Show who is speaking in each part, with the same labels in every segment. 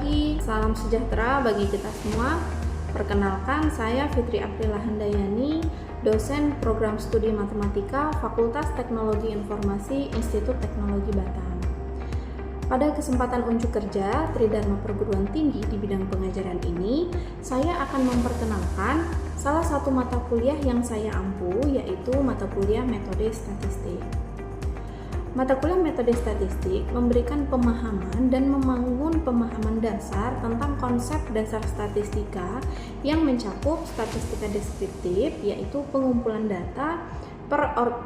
Speaker 1: pagi, salam sejahtera bagi kita semua. Perkenalkan, saya Fitri Aprila Handayani, dosen Program Studi Matematika Fakultas Teknologi Informasi Institut Teknologi Batam. Pada kesempatan unjuk kerja Tridharma Perguruan Tinggi di bidang pengajaran ini, saya akan memperkenalkan salah satu mata kuliah yang saya ampu, yaitu mata kuliah Metode Statistik. Mata kuliah Metode Statistik memberikan pemahaman dan membangun pemahaman dasar tentang konsep dasar statistika yang mencakup statistika deskriptif, yaitu pengumpulan data,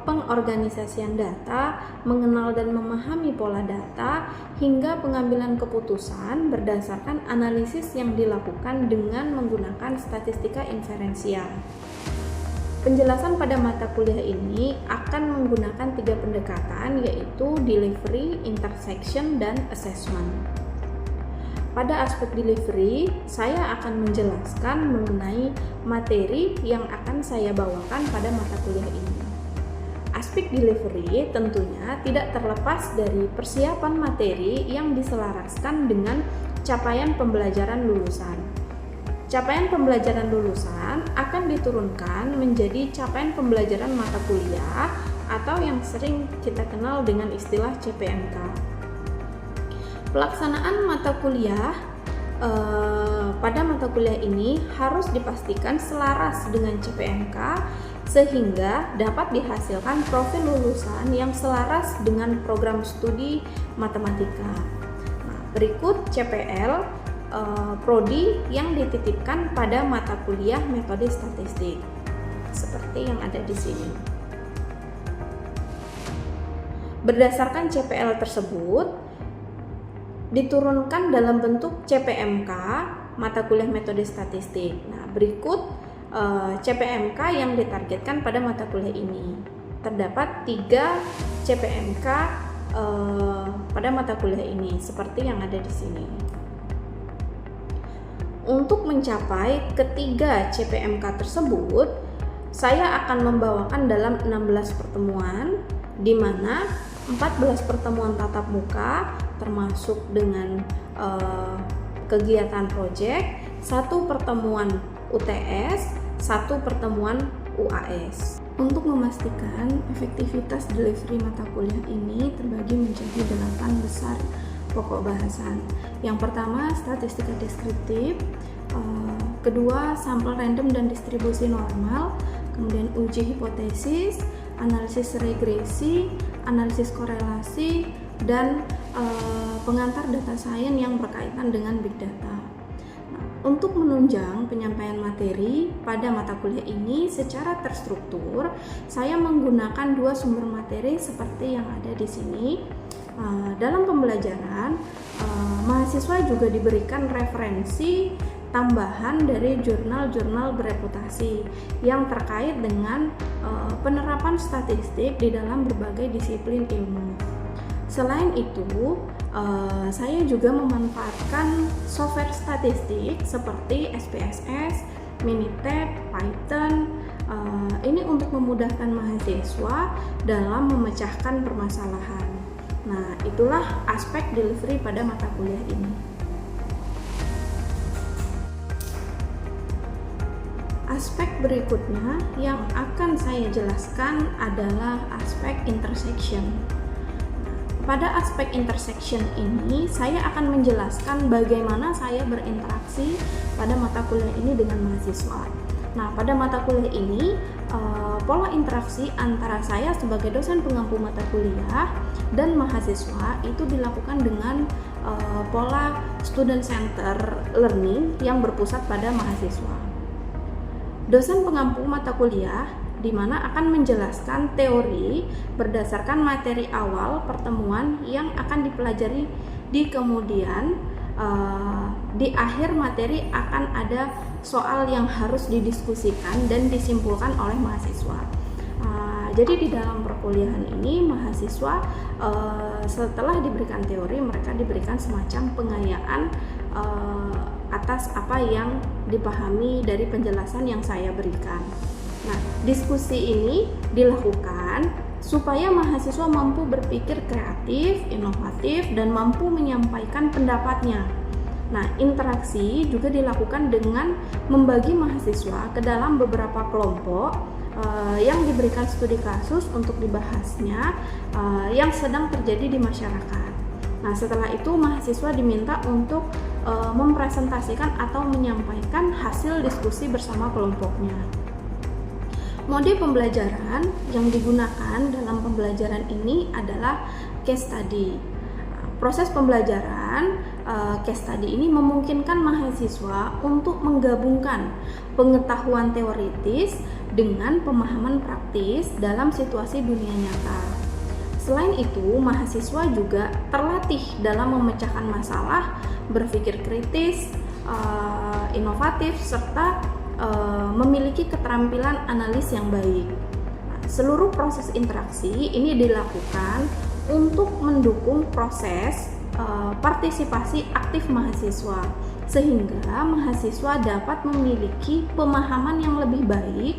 Speaker 1: pengorganisasian data, mengenal dan memahami pola data, hingga pengambilan keputusan berdasarkan analisis yang dilakukan dengan menggunakan statistika inferensial. Penjelasan pada mata kuliah ini akan menggunakan 3 pendekatan, yaitu delivery, intersection, dan assessment. Pada aspek delivery, saya akan menjelaskan mengenai materi yang akan saya bawakan pada mata kuliah ini. Aspek delivery tentunya tidak terlepas dari persiapan materi yang diselaraskan dengan capaian pembelajaran lulusan. Capaian pembelajaran lulusan akan diturunkan menjadi capaian pembelajaran mata kuliah atau yang sering kita kenal dengan istilah CPMK. Pelaksanaan mata kuliah pada mata kuliah ini harus dipastikan selaras dengan CPMK sehingga dapat dihasilkan profil lulusan yang selaras dengan program studi matematika. Nah, berikut CPL prodi yang dititipkan pada mata kuliah metode statistik seperti yang ada di sini. Berdasarkan CPL tersebut diturunkan dalam bentuk CPMK mata kuliah metode statistik. Nah, berikut CPMK yang ditargetkan pada mata kuliah ini. Terdapat 3 CPMK pada mata kuliah ini seperti yang ada di sini. Untuk mencapai ketiga CPMK tersebut, saya akan membawakan dalam 16 pertemuan, di mana 14 pertemuan tatap muka, termasuk dengan kegiatan proyek, 1 pertemuan UTS, 1 pertemuan UAS. Untuk memastikan efektivitas delivery mata kuliah ini terbagi menjadi 8 besar pokok bahasan. Yang pertama, statistika deskriptif, kedua, sampel random dan distribusi normal, kemudian uji hipotesis, analisis regresi, analisis korelasi, dan pengantar data science yang berkaitan dengan big data. Nah, untuk menunjang penyampaian materi pada mata kuliah ini secara terstruktur, saya menggunakan 2 sumber materi seperti yang ada di sini. Dalam pembelajaran, mahasiswa juga diberikan referensi tambahan dari jurnal-jurnal bereputasi yang terkait dengan penerapan statistik di dalam berbagai disiplin ilmu. Selain itu, saya juga memanfaatkan software statistik seperti SPSS, Minitab, Python. Ini untuk memudahkan mahasiswa dalam memecahkan permasalahan. Nah, itulah aspek delivery pada mata kuliah ini. Aspek berikutnya yang akan saya jelaskan adalah aspek intersection. Pada aspek intersection ini, saya akan menjelaskan bagaimana saya berinteraksi pada mata kuliah ini dengan mahasiswa. Nah, pada mata kuliah ini, pola interaksi antara saya sebagai dosen pengampu mata kuliah dan mahasiswa itu dilakukan dengan pola student center learning yang berpusat pada mahasiswa. Dosen pengampu mata kuliah di mana akan menjelaskan teori berdasarkan materi awal pertemuan yang akan dipelajari di kemudian di akhir materi akan ada soal yang harus didiskusikan dan disimpulkan oleh mahasiswa. Jadi di dalam perkuliahan ini mahasiswa setelah diberikan teori, mereka diberikan semacam pengayaan atas apa yang dipahami dari penjelasan yang saya berikan. Nah, diskusi ini dilakukan supaya mahasiswa mampu berpikir kreatif, inovatif, dan mampu menyampaikan pendapatnya. Nah, interaksi juga dilakukan dengan membagi mahasiswa ke dalam beberapa kelompok yang diberikan studi kasus untuk dibahasnya yang sedang terjadi di masyarakat. Nah, setelah itu mahasiswa diminta untuk mempresentasikan atau menyampaikan hasil diskusi bersama kelompoknya. Mode pembelajaran yang digunakan dalam pembelajaran ini adalah case study. Proses pembelajaran case study ini memungkinkan mahasiswa untuk menggabungkan pengetahuan teoritis dengan pemahaman praktis dalam situasi dunia nyata. Selain itu, mahasiswa juga terlatih dalam memecahkan masalah, berpikir kritis, inovatif, serta memiliki keterampilan analis yang baik. Seluruh proses interaksi ini dilakukan untuk mendukung proses partisipasi aktif mahasiswa, sehingga mahasiswa dapat memiliki pemahaman yang lebih baik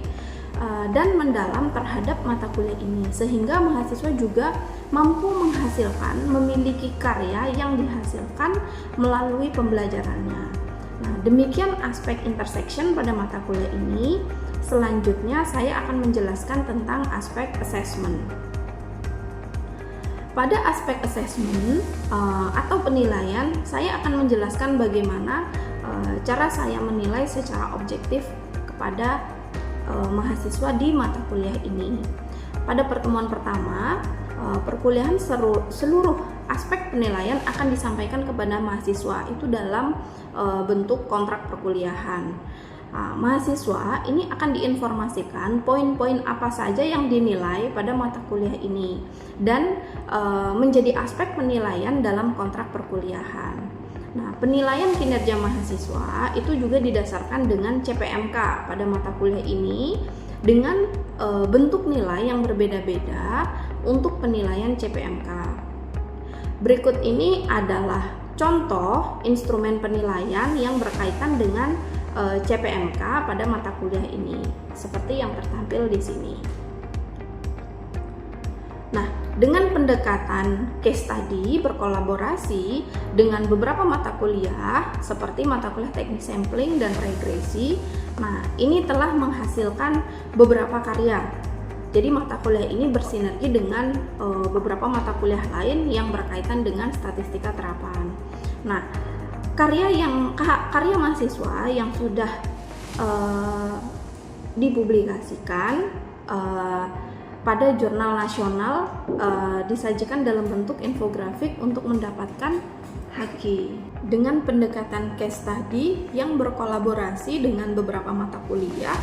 Speaker 1: dan mendalam terhadap mata kuliah ini, sehingga mahasiswa juga mampu menghasilkan, memiliki karya yang dihasilkan melalui pembelajarannya. Nah, demikian aspek intersection pada mata kuliah ini. Selanjutnya saya akan menjelaskan tentang aspek assessment. Pada aspek assessment atau penilaian, saya akan menjelaskan bagaimana cara saya menilai secara objektif kepada mahasiswa di mata kuliah ini. Pada pertemuan pertama, perkuliahan seluruh aspek penilaian akan disampaikan kepada mahasiswa itu dalam bentuk kontrak perkuliahan. Mahasiswa ini akan diinformasikan poin-poin apa saja yang dinilai pada mata kuliah ini dan menjadi aspek penilaian dalam kontrak perkuliahan. Nah, penilaian kinerja mahasiswa itu juga didasarkan dengan CPMK pada mata kuliah ini dengan bentuk nilai yang berbeda-beda untuk penilaian CPMK. Berikut ini adalah contoh instrumen penilaian yang berkaitan dengan CPMK pada mata kuliah ini, seperti yang tertampil di sini. Nah, dengan pendekatan case study berkolaborasi dengan beberapa mata kuliah seperti mata kuliah teknik sampling dan regresi, nah ini telah menghasilkan beberapa karya. Jadi mata kuliah ini bersinergi dengan beberapa mata kuliah lain yang berkaitan dengan statistika terapan. Nah, karya mahasiswa yang sudah dipublikasikan pada jurnal nasional disajikan dalam bentuk infografik untuk mendapatkan haki. Dengan pendekatan case study yang berkolaborasi dengan beberapa mata kuliah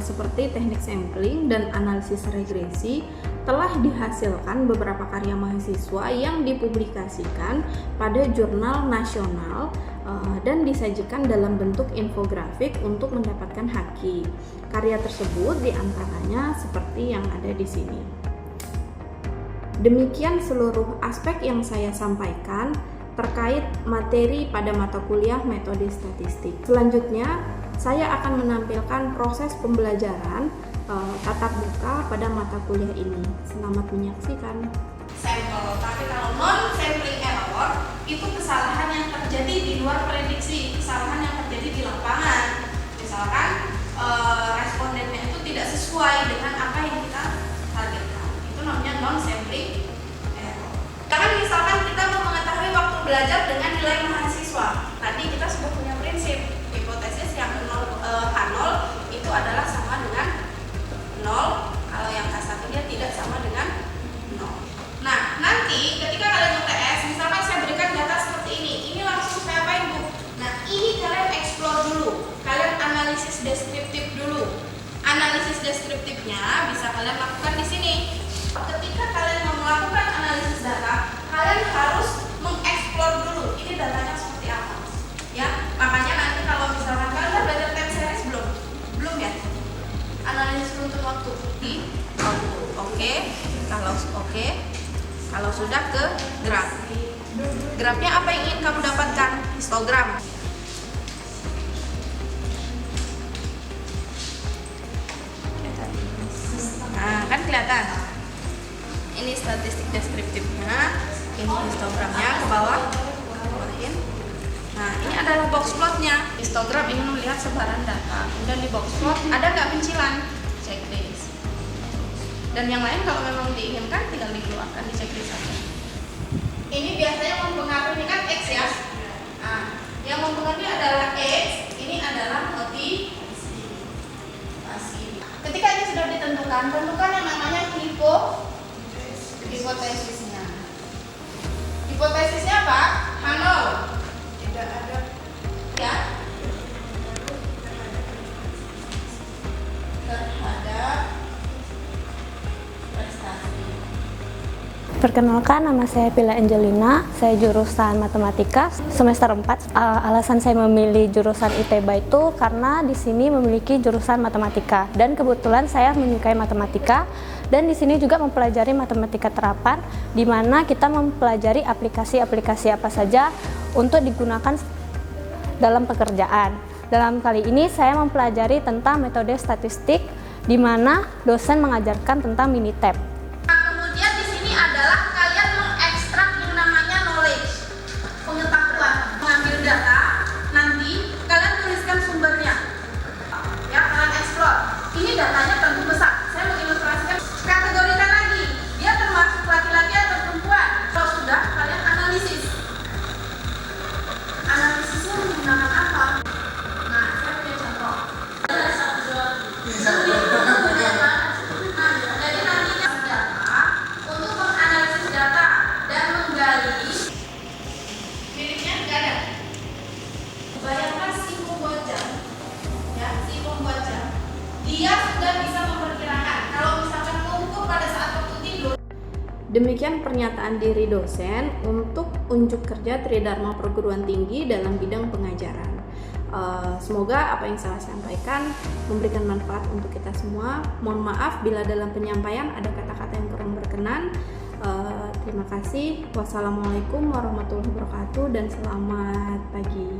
Speaker 1: seperti teknik sampling dan analisis regresi, telah dihasilkan beberapa karya mahasiswa yang dipublikasikan pada jurnal nasional dan disajikan dalam bentuk infografik untuk mendapatkan haki. Karya tersebut diantaranya seperti yang ada di sini. Demikian seluruh aspek yang saya sampaikan terkait materi pada mata kuliah metode statistik. Selanjutnya, saya akan menampilkan proses pembelajaran tatap muka pada mata kuliah ini. Selamat menyaksikan.
Speaker 2: Sampel, tapi kalau non-sampling error itu kesalahan yang terjadi di luar prediksi, kesalahan yang terjadi di lapangan. Misalkan respondennya itu tidak sesuai dengan apa yang kita targetkan, itu namanya non-sampling error. Karena misalkan kita mau mengetahui waktu belajar dengan nilai mahasiswa, tadi kita sudah punya prinsip hipotesis yang H0 itu adalah sama dengan 0, kalau yang K1 dia tidak sama dengan 0. Nah, nanti ketika kalian UTS, misalkan saya berikan data seperti ini langsung saya apain, Bu? Nah, ini kalian explore dulu, kalian analisis deskriptif dulu. Analisis deskriptifnya bisa kalian lakukan di sini. Ketika kalian mau melakukan analisis data, kalian harus mengeksplor dulu, ini datanya seperti apa, ya. Makanya nanti kalau misalkan kalian belajar time series belum ya, analisis runtut waktu di oke. Kalau sudah ke graf. Grafnya apa yang ingin kamu dapatkan? Histogram. Nah, kan kelihatan. Ini statistik deskriptifnya, ini histogramnya ke bawah. Nah, ini adalah box plotnya. Histogram ingin melihat sebaran data. Kemudian di box plot ada nggak pencilan? Checklist. Dan yang lain kalau memang diinginkan tinggal dikeluarkan di checklist saja. Ini biasanya mempengaruhi, ini kan X ya. Nah, yang mempengaruhi adalah X. Ini adalah motivasi. Ketika ini sudah ditentukan, tentukan yang namanya hipotesisnya. Hipotesisnya apa? H0. Tidak ada. Ya. Terhadap prestasi.
Speaker 3: Perkenalkan, nama saya Pila Angelina, saya jurusan Matematika semester 4. Alasan saya memilih jurusan ITB itu karena di sini memiliki jurusan matematika dan kebetulan saya menyukai matematika dan di sini juga mempelajari matematika terapan di mana kita mempelajari aplikasi-aplikasi apa saja untuk digunakan dalam pekerjaan. Dalam kali ini saya mempelajari tentang metode statistik di mana dosen mengajarkan tentang Minitab.
Speaker 2: Kemudian di sini adalah kalian mengekstrak yang namanya knowledge, pengetahuan, mengambil data, nanti kalian tuliskan sumbernya. Ya, kalian explore. Ini datanya tentu besar. Saya mengilustrasikan, kategorikan lagi. Dia termasuk laki-laki atau perempuan. Kalau sudah, kalian analisis. Analisisnya menggunakan apa? Nah, saya punya contoh. Jadi nantinya data untuk menganalisis data dan menggali miripnya nggak ada. Bayangkan si pembuat jam, ya si pembuat jam, dia sudah bisa memperkirakan kalau misalkan ngumpul pada saat waktu tidur.
Speaker 1: Demikian pernyataan diri dosen untuk unjuk kerja Tridharma Perguruan Tinggi dalam bidang pengajaran. Semoga apa yang saya sampaikan memberikan manfaat untuk kita semua. Mohon maaf bila dalam penyampaian ada kata-kata yang kurang berkenan. Terima kasih. Wassalamualaikum warahmatullahi wabarakatuh dan selamat pagi.